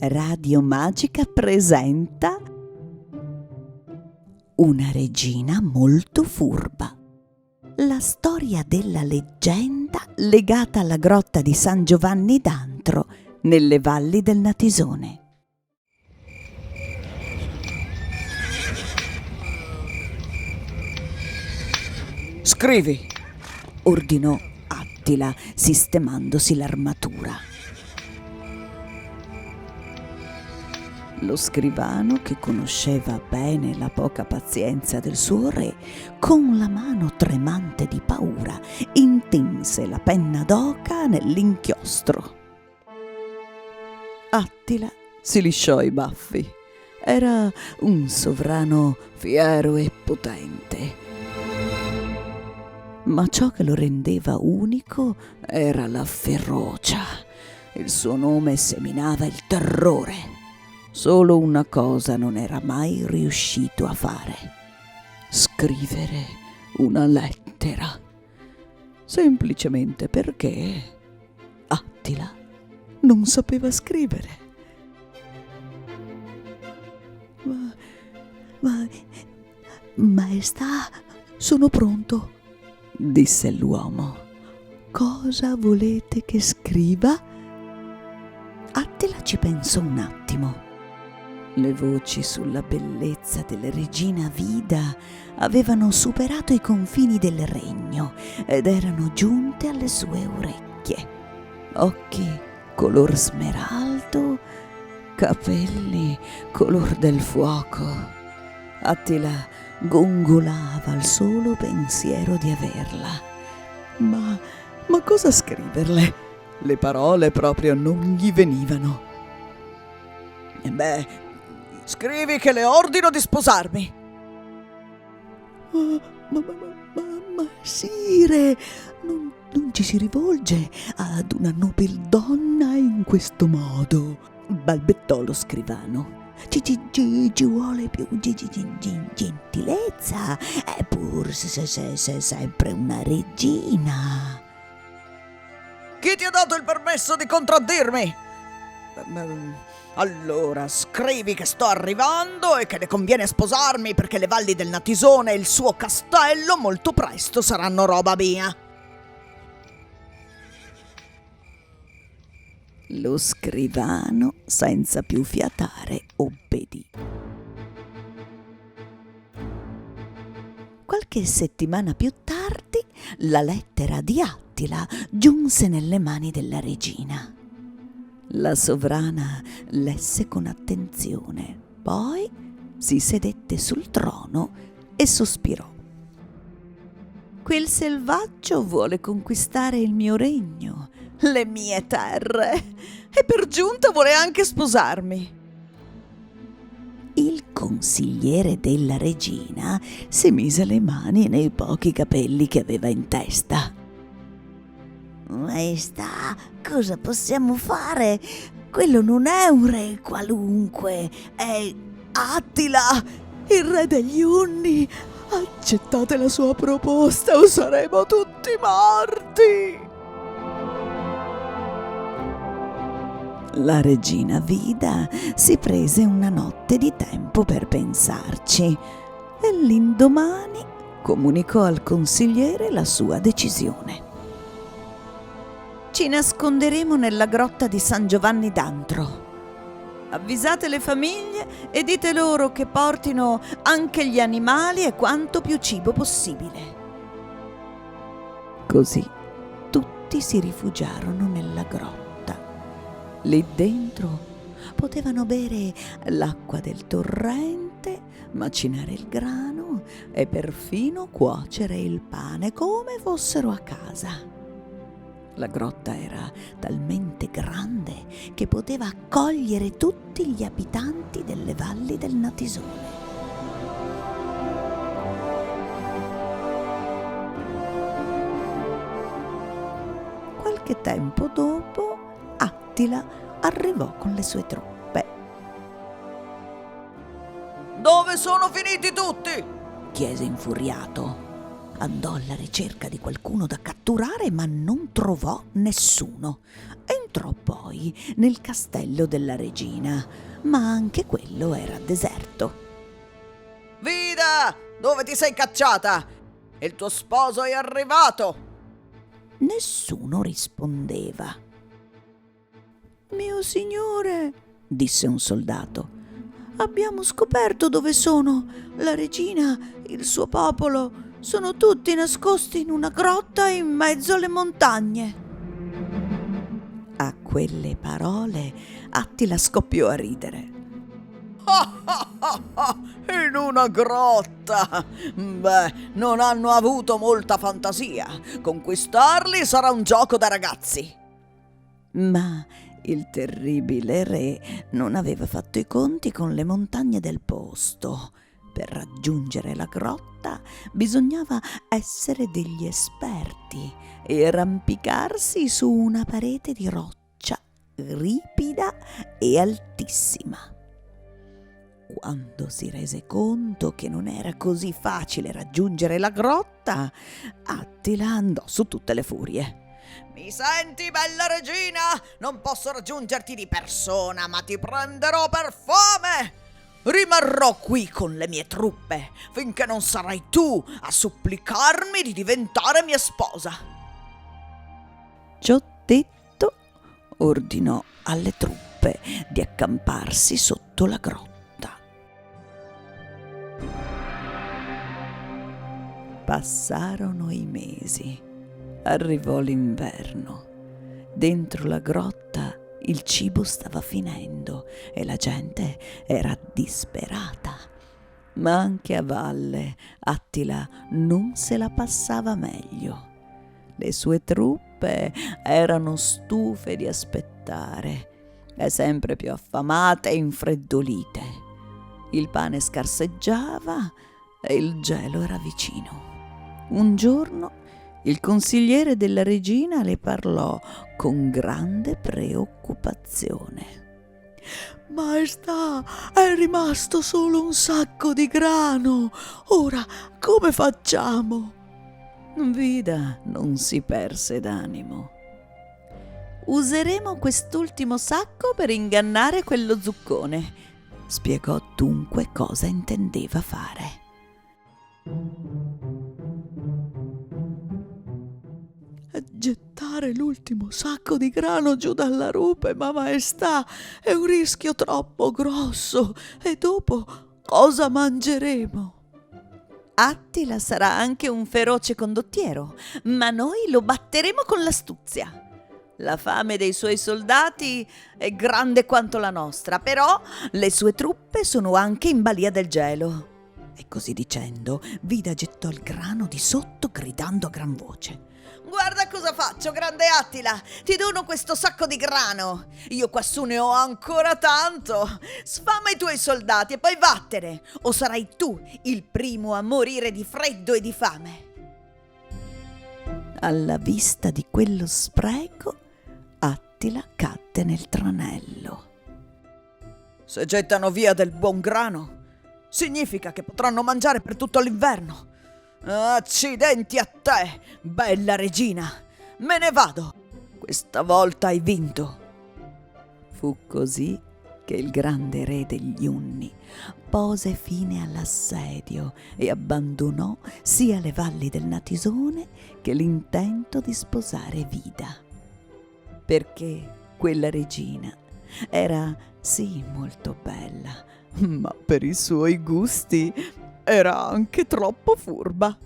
Radio Magica presenta Una regina molto furba. La storia della leggenda legata alla grotta di San Giovanni d'Antro nelle valli del Natisone. Scrivi, ordinò Attila sistemandosi l'armatura. Lo scrivano, che conosceva bene la poca pazienza del suo re, con la mano tremante di paura intinse la penna d'oca nell'inchiostro. Attila si lisciò i baffi. Era un sovrano fiero e potente. Ma ciò che lo rendeva unico era la ferocia. Il suo nome seminava il terrore. Solo una cosa non era mai riuscito a fare: scrivere una lettera. Semplicemente perché Attila non sapeva scrivere. Maestà, sono pronto, disse l'uomo. Cosa volete che scriva? Attila ci pensò un attimo. Le voci sulla bellezza della regina Vida avevano superato i confini del regno ed erano giunte alle sue orecchie. Occhi color smeraldo, capelli color del fuoco. Attila gongolava al solo pensiero di averla. Ma cosa scriverle? Le parole proprio non gli venivano. scrivi che le ordino di sposarmi. Ma sire, non ci si rivolge ad una nobildonna in questo modo, balbettò lo scrivano. Ci vuole più gentilezza, pur se sempre una regina. Chi ti ha dato il permesso di contraddirmi? Allora, scrivi che sto arrivando e che le conviene sposarmi perché le valli del Natisone e il suo castello molto presto saranno roba mia. Lo scrivano, senza più fiatare, obbedì. Qualche settimana più tardi, la lettera di Attila giunse nelle mani della regina. La sovrana lesse con attenzione, poi si sedette sul trono e sospirò. Quel selvaggio vuole conquistare il mio regno, le mie terre, e per giunta vuole anche sposarmi. Il consigliere della regina si mise le mani nei pochi capelli che aveva in testa. Maestà, cosa possiamo fare? Quello non è un re qualunque, è Attila, il re degli Unni. Accettate la sua proposta o saremo tutti morti. La regina Vida si prese una notte di tempo per pensarci e l'indomani comunicò al consigliere la sua decisione. Ci nasconderemo nella grotta di San Giovanni d'Antro. Avvisate le famiglie e dite loro che portino anche gli animali e quanto più cibo possibile. Così tutti si rifugiarono nella grotta. Lì dentro potevano bere l'acqua del torrente, macinare il grano e perfino cuocere il pane come fossero a casa. La grotta era talmente grande che poteva accogliere tutti gli abitanti delle valli del Natisone. Qualche tempo dopo, Attila arrivò con le sue truppe. Dove sono finiti tutti? Chiese infuriato. Andò alla ricerca di qualcuno da catturare, ma non trovò nessuno. entrò poi nel castello della regina, ma anche quello era deserto. Vida, dove ti sei cacciata? Il tuo sposo è arrivato! Nessuno rispondeva. Mio signore, disse un soldato, abbiamo scoperto dove sono. La regina, il suo popolo, sono tutti nascosti in una grotta in mezzo alle montagne. A quelle parole Attila scoppiò a ridere. In una grotta! Beh, non hanno avuto molta fantasia. Conquistarli sarà un gioco da ragazzi. Ma il terribile re non aveva fatto i conti con le montagne del posto. Per raggiungere la grotta bisognava essere degli esperti e arrampicarsi su una parete di roccia ripida e altissima. Quando si rese conto che non era così facile raggiungere la grotta, Attila andò su tutte le furie. Mi senti, bella regina? Non posso raggiungerti di persona, ma ti prenderò per fame! Rimarrò qui con le mie truppe finché non sarai tu a supplicarmi di diventare mia sposa. Ciò detto, ordinò alle truppe di accamparsi sotto la grotta. Passarono i mesi. Arrivò l'inverno. Dentro la grotta il cibo stava finendo e la gente era disperata. Ma anche a valle Attila non se la passava meglio. Le sue truppe erano stufe di aspettare e sempre più affamate e infreddolite. Il pane scarseggiava e il gelo era vicino. Un giorno il consigliere della regina le parlò con grande preoccupazione. Maestà, è rimasto solo un sacco di grano. Ora come facciamo? Vida non si perse d'animo. Useremo quest'ultimo sacco per ingannare quello zuccone, spiegò dunque cosa intendeva fare. Gettare l'ultimo sacco di grano giù dalla rupe, ma maestà, è un rischio troppo grosso. E dopo cosa mangeremo? Attila sarà anche un feroce condottiero, ma noi lo batteremo con l'astuzia. La fame dei suoi soldati è grande quanto la nostra, però le sue truppe sono anche in balia del gelo. E così dicendo, Vida gettò il grano di sotto gridando a gran voce. Guarda cosa faccio, grande Attila! Ti dono questo sacco di grano! Io quassù ne ho ancora tanto! Sfama i tuoi soldati e poi vattene! O sarai tu il primo a morire di freddo e di fame! Alla vista di quello spreco, Attila cadde nel tranello. Se gettano via del buon grano, significa che potranno mangiare per tutto l'inverno. Accidenti a te, bella regina! Me ne vado! Questa volta hai vinto! Fu così che il grande re degli Unni pose fine all'assedio e abbandonò sia le valli del Natisone che l'intento di sposare Vida. Perché quella regina era sì molto bella, ma per i suoi gusti era anche troppo furba.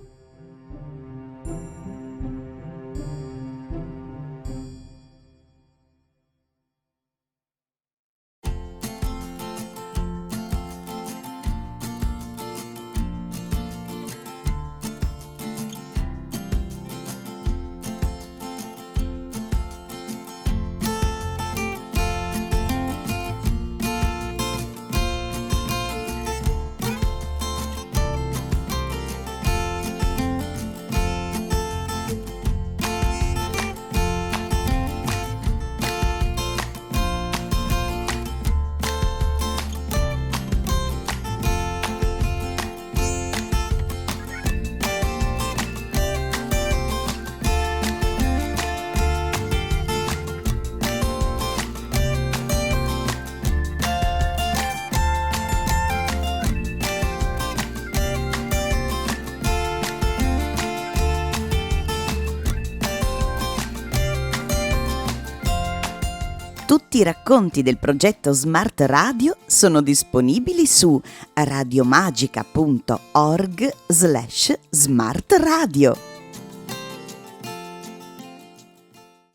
Tutti i racconti del progetto Smart Radio sono disponibili su radiomagica.org/smartradio.